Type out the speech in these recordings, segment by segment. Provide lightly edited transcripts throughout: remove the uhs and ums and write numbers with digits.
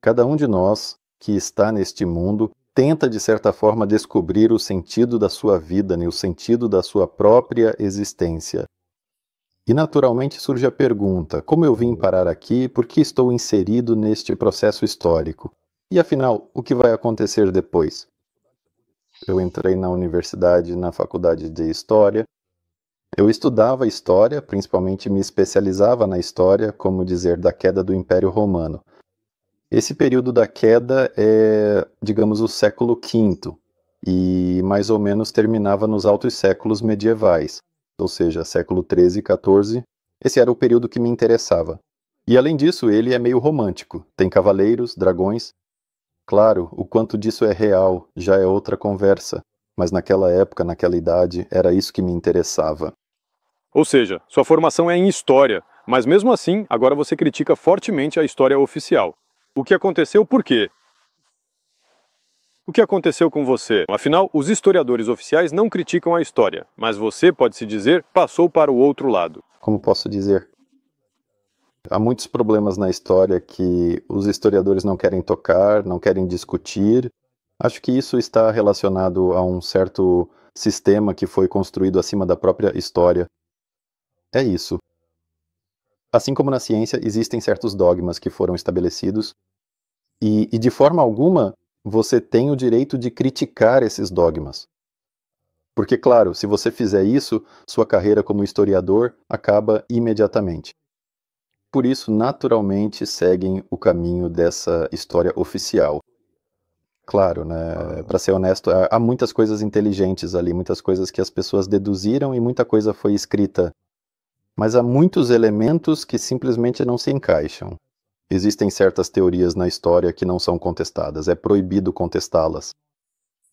Cada um de nós que está neste mundo tenta, de certa forma, descobrir o sentido da sua vida, né? O sentido da sua própria existência. E naturalmente surge a pergunta: como eu vim parar aqui? Por que estou inserido neste processo histórico? E afinal, o que vai acontecer depois? Eu entrei na universidade, na faculdade de História. Eu estudava História, principalmente me especializava na História, como dizer, da queda do Império Romano. Esse período da queda é, digamos, o século V, e mais ou menos terminava nos altos séculos medievais, ou seja, século XIII e XIV. Esse era o período que me interessava. E além disso, ele é meio romântico. Tem cavaleiros, dragões. Claro, o quanto disso é real já é outra conversa, mas naquela época, naquela idade, era isso que me interessava. Ou seja, sua formação é em história, mas mesmo assim, agora você critica fortemente a história oficial. O que aconteceu por quê? O que aconteceu com você? Afinal, os historiadores oficiais não criticam a história, mas você, pode-se dizer, passou para o outro lado. Como posso dizer? Há muitos problemas na história que os historiadores não querem tocar, não querem discutir. Acho que isso está relacionado a um certo sistema que foi construído acima da própria história. É isso. Assim como na ciência, existem certos dogmas que foram estabelecidos, e de forma alguma você tem o direito de criticar esses dogmas. Porque, claro, se você fizer isso, sua carreira como historiador acaba imediatamente. Por isso, naturalmente, seguem o caminho dessa história oficial. Claro, né? Para ser honesto, há muitas coisas inteligentes ali, muitas coisas que as pessoas deduziram e muita coisa foi escrita. Mas há muitos elementos que simplesmente não se encaixam. Existem certas teorias na história que não são contestadas, é proibido contestá-las.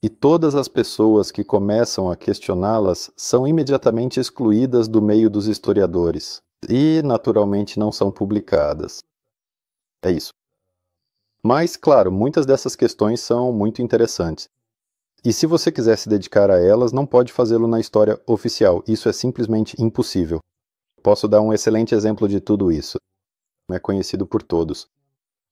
E todas as pessoas que começam a questioná-las são imediatamente excluídas do meio dos historiadores e, naturalmente, não são publicadas. É isso. Mas, claro, muitas dessas questões são muito interessantes. E se você quiser se dedicar a elas, não pode fazê-lo na história oficial. Isso é simplesmente impossível. Posso dar um excelente exemplo de tudo isso. É conhecido por todos.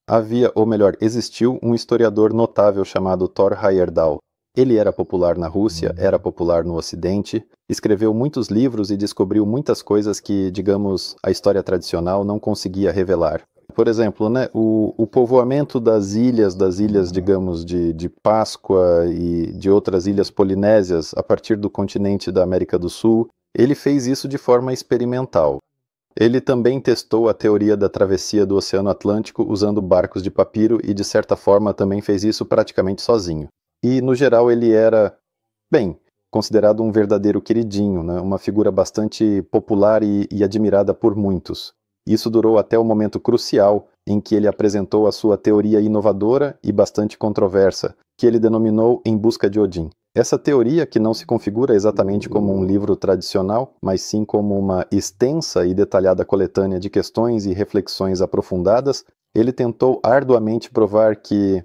Havia, ou melhor, existiu um historiador notável chamado Thor Heyerdahl. Ele era popular na Rússia, era popular no Ocidente, escreveu muitos livros e descobriu muitas coisas que, digamos, a história tradicional não conseguia revelar. Por exemplo, né, o povoamento das ilhas, digamos, de Páscoa e de outras ilhas polinésias a partir do continente da América do Sul, ele fez isso de forma experimental. Ele também testou a teoria da travessia do Oceano Atlântico usando barcos de papiro e, de certa forma, também fez isso praticamente sozinho. E, no geral, ele era, bem, considerado um verdadeiro queridinho, né? Uma figura bastante popular e admirada por muitos. Isso durou até o momento crucial em que ele apresentou a sua teoria inovadora e bastante controversa, que ele denominou Em Busca de Odin. Essa teoria, que não se configura exatamente como um livro tradicional, mas sim como uma extensa e detalhada coletânea de questões e reflexões aprofundadas, ele tentou arduamente provar que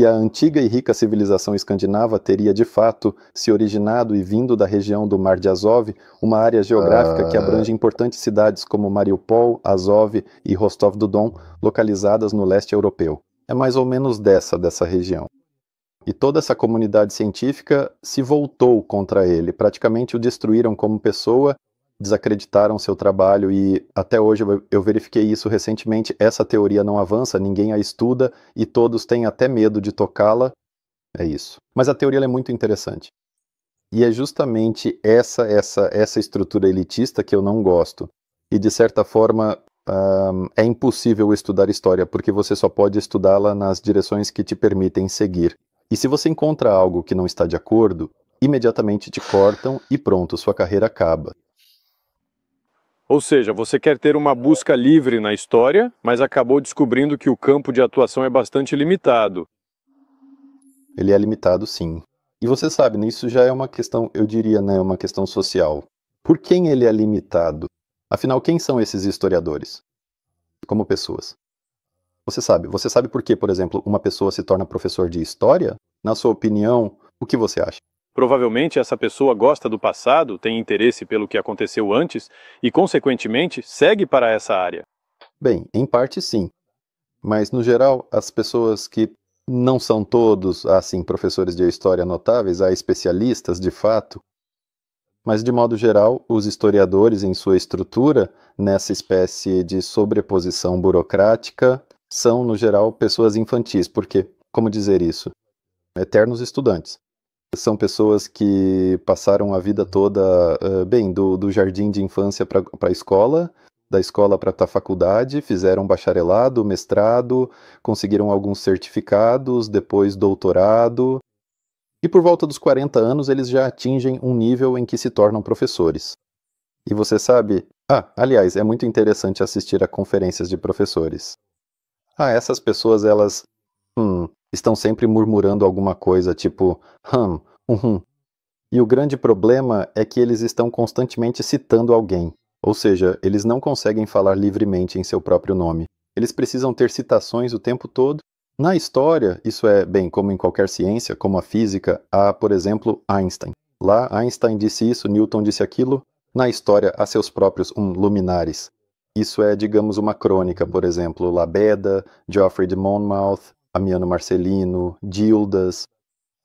a antiga e rica civilização escandinava teria de fato se originado e vindo da região do Mar de Azov, uma área geográfica que abrange importantes cidades como Mariupol, Azov e Rostov-do-Don, localizadas no leste europeu. É mais ou menos dessa região. E toda essa comunidade científica se voltou contra ele, praticamente o destruíram como pessoa, desacreditaram seu trabalho e até hoje eu verifiquei isso recentemente, essa teoria não avança, ninguém a estuda e todos têm até medo de tocá-la, é isso. Mas a teoria é muito interessante. E é justamente essa estrutura elitista que eu não gosto. E de certa forma é impossível estudar história, porque você só pode estudá-la nas direções que te permitem seguir. E se você encontra algo que não está de acordo, imediatamente te cortam e pronto, sua carreira acaba. Ou seja, você quer ter uma busca livre na história, mas acabou descobrindo que o campo de atuação é bastante limitado. Ele é limitado, sim. E você sabe, né, isso já é uma questão, eu diria, né, uma questão social. Por quem ele é limitado? Afinal, quem são esses historiadores? Como pessoas. Você sabe por que, por exemplo, uma pessoa se torna professor de história? Na sua opinião, o que você acha? Provavelmente essa pessoa gosta do passado, tem interesse pelo que aconteceu antes e, consequentemente, segue para essa área. Bem, em parte sim. Mas, no geral, as pessoas que não são todos, assim, professores de história notáveis, há especialistas, de fato, mas, de modo geral, os historiadores, em sua estrutura, nessa espécie de sobreposição burocrática, são, no geral, pessoas infantis, porque, como dizer isso? Eternos estudantes. São pessoas que passaram a vida toda, bem, do jardim de infância para a escola, da escola para a faculdade, fizeram bacharelado, mestrado, conseguiram alguns certificados, depois doutorado, e por volta dos 40 anos eles já atingem um nível em que se tornam professores. E você sabe... aliás, é muito interessante assistir a conferências de professores. Essas pessoas, elas... estão sempre murmurando alguma coisa, tipo... E o grande problema é que eles estão constantemente citando alguém. Ou seja, eles não conseguem falar livremente em seu próprio nome. Eles precisam ter citações o tempo todo. Na história, isso é, bem, como em qualquer ciência, como a física, há, por exemplo, Einstein. Lá, Einstein disse isso, Newton disse aquilo. Na história, há seus próprios luminares. Isso é, digamos, uma crônica, por exemplo, Labeda, Geoffrey de Monmouth, Amiano Marcelino, Gildas.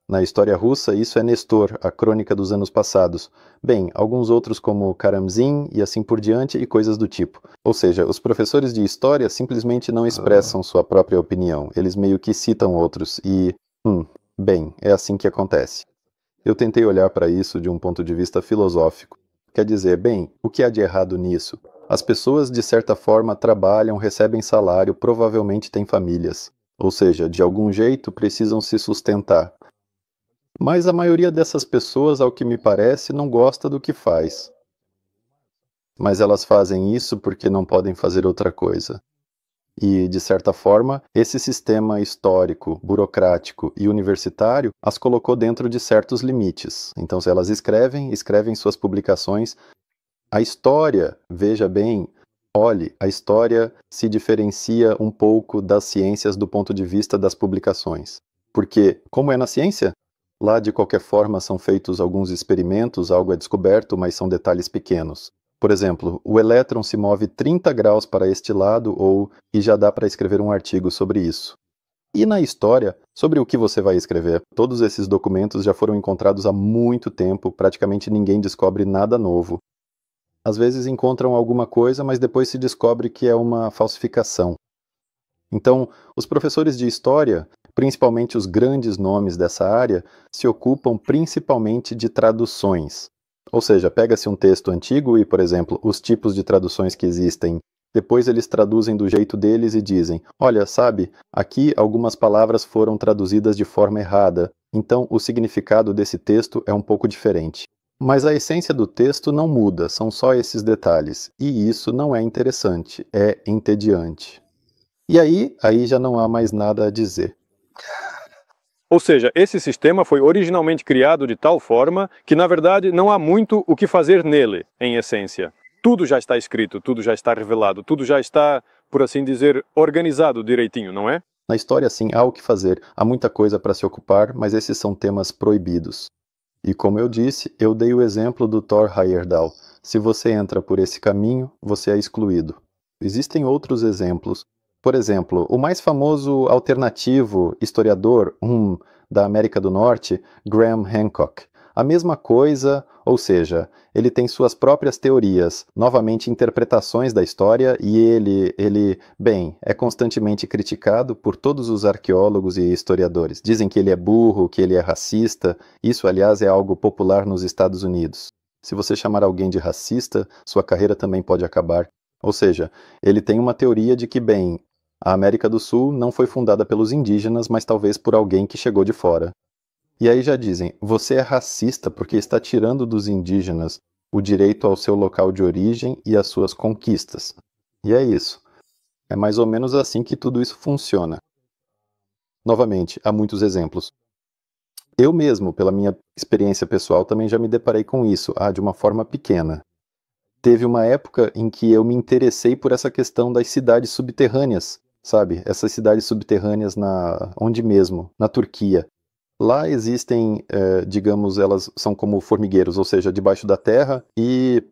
Na história russa, isso é Nestor, a crônica dos anos passados. Bem, alguns outros como Karamzin e assim por diante e coisas do tipo. Ou seja, os professores de história simplesmente não expressam sua própria opinião. Eles meio que citam outros e... bem, é assim que acontece. Eu tentei olhar para isso de um ponto de vista filosófico. Quer dizer, bem, o que há de errado nisso? As pessoas, de certa forma, trabalham, recebem salário, provavelmente têm famílias. Ou seja, de algum jeito precisam se sustentar. Mas a maioria dessas pessoas, ao que me parece, não gosta do que faz. Mas elas fazem isso porque não podem fazer outra coisa. E, de certa forma, esse sistema histórico, burocrático e universitário as colocou dentro de certos limites. Então, se elas escrevem suas publicações. A história, veja bem, olhe, a história se diferencia um pouco das ciências do ponto de vista das publicações. Porque, como é na ciência, lá, de qualquer forma, são feitos alguns experimentos, algo é descoberto, mas são detalhes pequenos. Por exemplo, o elétron se move 30 graus para este lado e já dá para escrever um artigo sobre isso. E na história, sobre o que você vai escrever? Todos esses documentos já foram encontrados há muito tempo, praticamente ninguém descobre nada novo. Às vezes encontram alguma coisa, mas depois se descobre que é uma falsificação. Então, os professores de história, principalmente os grandes nomes dessa área, se ocupam principalmente de traduções. Ou seja, pega-se um texto antigo e, por exemplo, os tipos de traduções que existem. Depois eles traduzem do jeito deles e dizem, olha, sabe, aqui algumas palavras foram traduzidas de forma errada, então o significado desse texto é um pouco diferente. Mas a essência do texto não muda, são só esses detalhes. E isso não é interessante, é entediante. E aí já não há mais nada a dizer. Ou seja, esse sistema foi originalmente criado de tal forma que, na verdade, não há muito o que fazer nele, em essência. Tudo já está escrito, tudo já está revelado, tudo já está, por assim dizer, organizado direitinho, não é? Na história, sim, há o que fazer, há muita coisa para se ocupar, mas esses são temas proibidos. E como eu disse, eu dei o exemplo do Thor Heyerdahl. Se você entra por esse caminho, você é excluído. Existem outros exemplos. Por exemplo, o mais famoso alternativo historiador da América do Norte, Graham Hancock. A mesma coisa, ou seja, ele tem suas próprias teorias, novamente interpretações da história, e ele, bem, é constantemente criticado por todos os arqueólogos e historiadores. Dizem que ele é burro, que ele é racista. Isso, aliás, é algo popular nos Estados Unidos. Se você chamar alguém de racista, sua carreira também pode acabar. Ou seja, ele tem uma teoria de que, bem, a América do Sul não foi fundada pelos indígenas, mas talvez por alguém que chegou de fora. E aí já dizem, você é racista porque está tirando dos indígenas o direito ao seu local de origem e às suas conquistas. E é isso. É mais ou menos assim que tudo isso funciona. Novamente, há muitos exemplos. Eu mesmo, pela minha experiência pessoal, também já me deparei com isso, de uma forma pequena. Teve uma época em que eu me interessei por essa questão das cidades subterrâneas, sabe? Essas cidades subterrâneas onde mesmo? Na Turquia. Lá existem, digamos, elas são como formigueiros, ou seja, debaixo da terra e,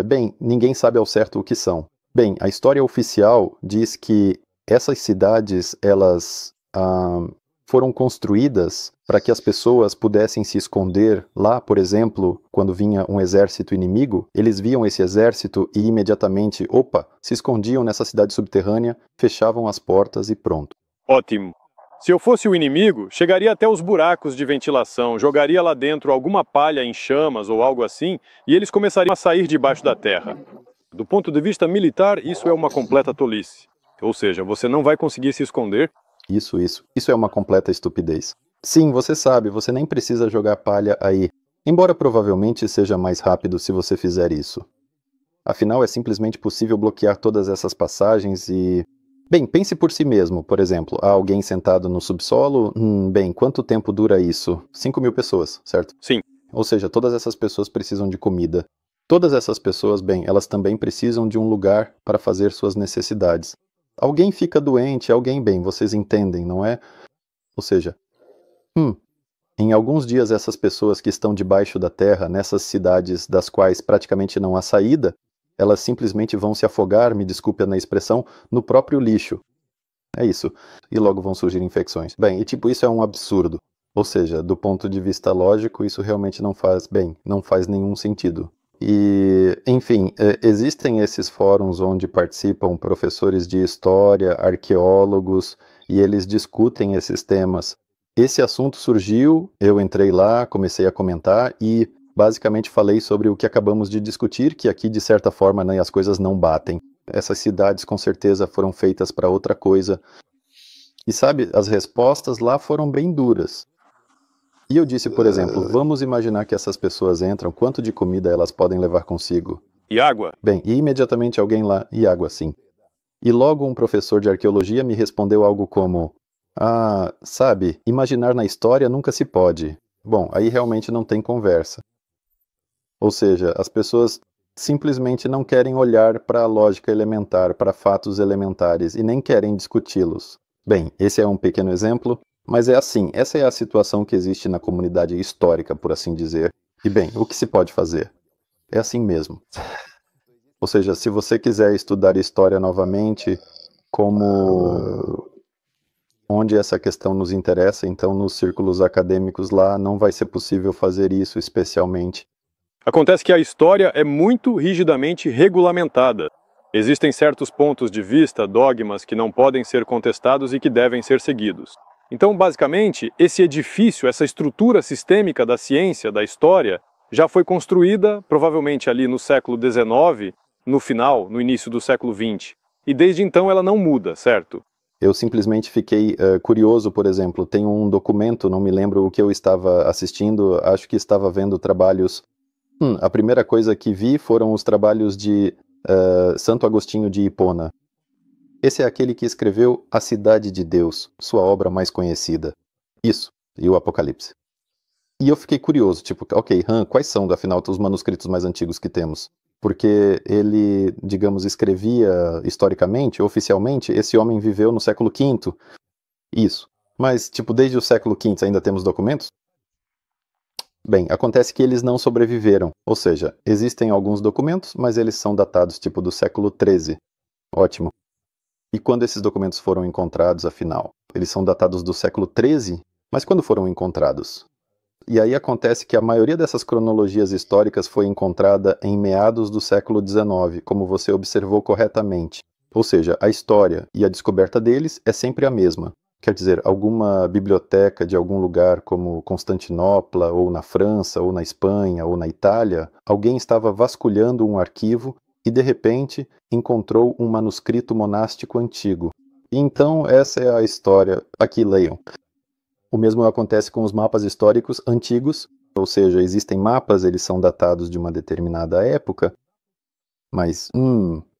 bem, ninguém sabe ao certo o que são. Bem, a história oficial diz que essas cidades, elas foram construídas para que as pessoas pudessem se esconder lá, por exemplo, quando vinha um exército inimigo, eles viam esse exército e imediatamente, se escondiam nessa cidade subterrânea, fechavam as portas e pronto. Ótimo. Se eu fosse o inimigo, chegaria até os buracos de ventilação, jogaria lá dentro alguma palha em chamas ou algo assim, e eles começariam a sair debaixo da terra. Do ponto de vista militar, isso é uma completa tolice. Ou seja, você não vai conseguir se esconder. Isso é uma completa estupidez. Sim, você sabe, você nem precisa jogar palha aí, embora provavelmente seja mais rápido se você fizer isso. Afinal, é simplesmente possível bloquear todas essas passagens e... Bem, pense por si mesmo, por exemplo, há alguém sentado no subsolo? Bem, quanto tempo dura isso? 5.000 pessoas, certo? Sim. Ou seja, todas essas pessoas precisam de comida. Todas essas pessoas, bem, elas também precisam de um lugar para fazer suas necessidades. Alguém fica doente, bem, vocês entendem, não é? Ou seja, em alguns dias essas pessoas que estão debaixo da terra, nessas cidades das quais praticamente não há saída, elas simplesmente vão se afogar, me desculpe na expressão, no próprio lixo. É isso. E logo vão surgir infecções. Bem, isso é um absurdo. Ou seja, do ponto de vista lógico, isso realmente não faz nenhum sentido. E, enfim, existem esses fóruns onde participam professores de história, arqueólogos, e eles discutem esses temas. Esse assunto surgiu, eu entrei lá, comecei a comentar e basicamente falei sobre o que acabamos de discutir, que aqui de certa forma as coisas não batem. Essas cidades com certeza foram feitas para outra coisa. E sabe, as respostas lá foram bem duras. E eu disse, por exemplo, vamos imaginar que essas pessoas entram, quanto de comida elas podem levar consigo? E água? Bem, e imediatamente alguém lá, e água sim. E logo um professor de arqueologia me respondeu algo como, sabe, imaginar na história nunca se pode. Bom, aí realmente não tem conversa. Ou seja, as pessoas simplesmente não querem olhar para a lógica elementar, para fatos elementares, e nem querem discuti-los. Bem, esse é um pequeno exemplo. Mas é assim, essa é a situação que existe na comunidade histórica, por assim dizer. E bem, o que se pode fazer? É assim mesmo. Ou seja, se você quiser estudar história novamente, onde essa questão nos interessa, então nos círculos acadêmicos lá não vai ser possível fazer isso especialmente. Acontece que a história é muito rigidamente regulamentada. Existem certos pontos de vista, dogmas, que não podem ser contestados e que devem ser seguidos. Então, basicamente, esse edifício, essa estrutura sistêmica da ciência, da história, já foi construída, provavelmente ali no século XIX, no início do século XX. E desde então ela não muda, certo? Eu simplesmente fiquei curioso, por exemplo, tem um documento, não me lembro o que eu estava assistindo, acho que estava vendo trabalhos... a primeira coisa que vi foram os trabalhos de Santo Agostinho de Hipona. Esse é aquele que escreveu A Cidade de Deus, sua obra mais conhecida. Isso, e o Apocalipse. E eu fiquei curioso, quais são, afinal, os manuscritos mais antigos que temos? Porque ele, digamos, escrevia historicamente, oficialmente, esse homem viveu no século V. Isso. Mas, desde o século V ainda temos documentos? Bem, acontece que eles não sobreviveram. Ou seja, existem alguns documentos, mas eles são datados, do século XIII. Ótimo. E quando esses documentos foram encontrados, afinal? Eles são datados do século XIII, mas quando foram encontrados? E aí acontece que a maioria dessas cronologias históricas foi encontrada em meados do século XIX, como você observou corretamente. Ou seja, a história e a descoberta deles é sempre a mesma. Quer dizer, alguma biblioteca de algum lugar como Constantinopla, ou na França, ou na Espanha, ou na Itália, alguém estava vasculhando um arquivo e, de repente, encontrou um manuscrito monástico antigo. E então, essa é a história. Aqui, leiam. O mesmo acontece com os mapas históricos antigos, ou seja, existem mapas, eles são datados de uma determinada época, mas,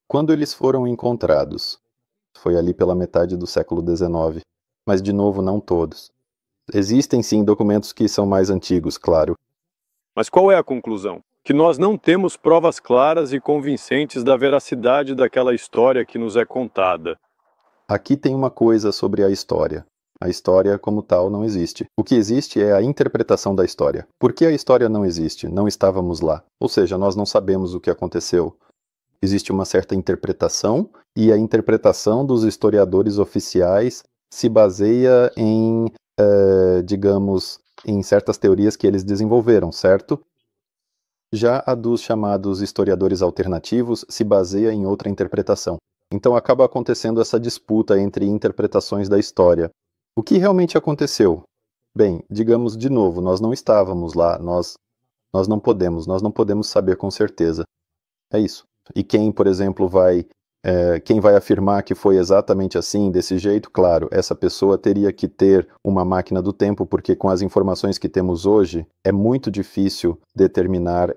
quando eles foram encontrados? Foi ali pela metade do século XIX, mas, de novo, não todos. Existem, sim, documentos que são mais antigos, claro. Mas qual é a conclusão? Que nós não temos provas claras e convincentes da veracidade daquela história que nos é contada. Aqui tem uma coisa sobre a história. A história, como tal, não existe. O que existe é a interpretação da história. Por que a história não existe? Não estávamos lá. Ou seja, nós não sabemos o que aconteceu. Existe uma certa interpretação, e a interpretação dos historiadores oficiais se baseia em, digamos, em certas teorias que eles desenvolveram, certo? Já a dos chamados historiadores alternativos se baseia em outra interpretação. Então acaba acontecendo essa disputa entre interpretações da história. O que realmente aconteceu? Bem, digamos de novo, nós não estávamos lá, nós não podemos saber com certeza. É isso. E quem, por exemplo, quem vai afirmar que foi exatamente assim, desse jeito, claro, essa pessoa teria que ter uma máquina do tempo, porque com as informações que temos hoje, é muito difícil determinar.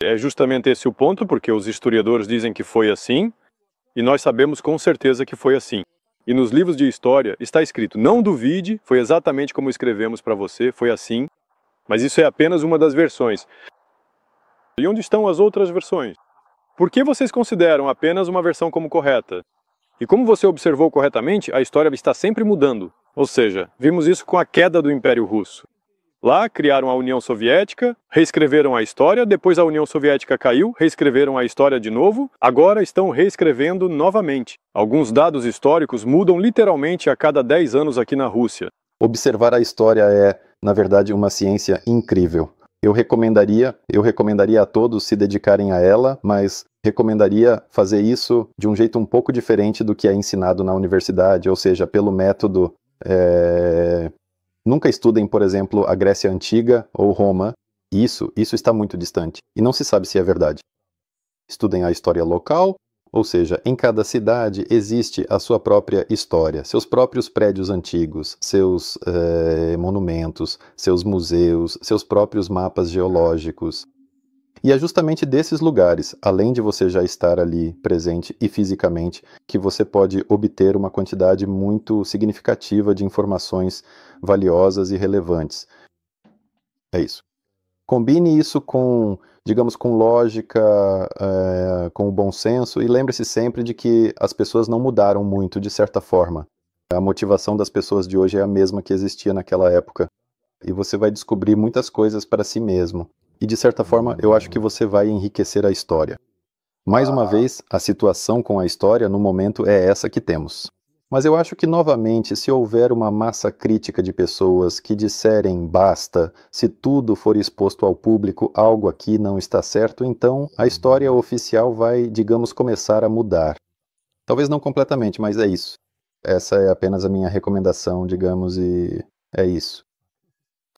É justamente esse o ponto, porque os historiadores dizem que foi assim, e nós sabemos com certeza que foi assim. E nos livros de história está escrito, não duvide, foi exatamente como escrevemos para você, foi assim, mas isso é apenas uma das versões. E onde estão as outras versões? Por que vocês consideram apenas uma versão como correta? E como você observou corretamente, a história está sempre mudando. Ou seja, vimos isso com a queda do Império Russo. Lá, criaram a União Soviética, reescreveram a história, depois a União Soviética caiu, reescreveram a história de novo, agora estão reescrevendo novamente. Alguns dados históricos mudam literalmente a cada 10 anos aqui na Rússia. Observar a história é, na verdade, uma ciência incrível. Eu recomendaria a todos se dedicarem a ela, mas recomendaria fazer isso de um jeito um pouco diferente do que é ensinado na universidade, ou seja, pelo método... Nunca estudem, por exemplo, a Grécia Antiga ou Roma. Isso está muito distante, e não se sabe se é verdade. Estudem a história local, ou seja, em cada cidade existe a sua própria história, seus próprios prédios antigos, seus monumentos, seus museus, seus próprios mapas geológicos. E é justamente desses lugares, além de você já estar ali presente e fisicamente, que você pode obter uma quantidade muito significativa de informações valiosas e relevantes. É isso. Combine isso com, digamos, com lógica, com o bom senso, e lembre-se sempre de que as pessoas não mudaram muito, de certa forma. A motivação das pessoas de hoje é a mesma que existia naquela época. E você vai descobrir muitas coisas para si mesmo. E, de certa forma, eu acho que você vai enriquecer a história. Mais uma vez, a situação com a história, no momento, é essa que temos. Mas eu acho que, novamente, se houver uma massa crítica de pessoas que disserem basta, se tudo for exposto ao público, algo aqui não está certo, então a história oficial vai, digamos, começar a mudar. Talvez não completamente, mas é isso. Essa é apenas a minha recomendação, digamos, e é isso.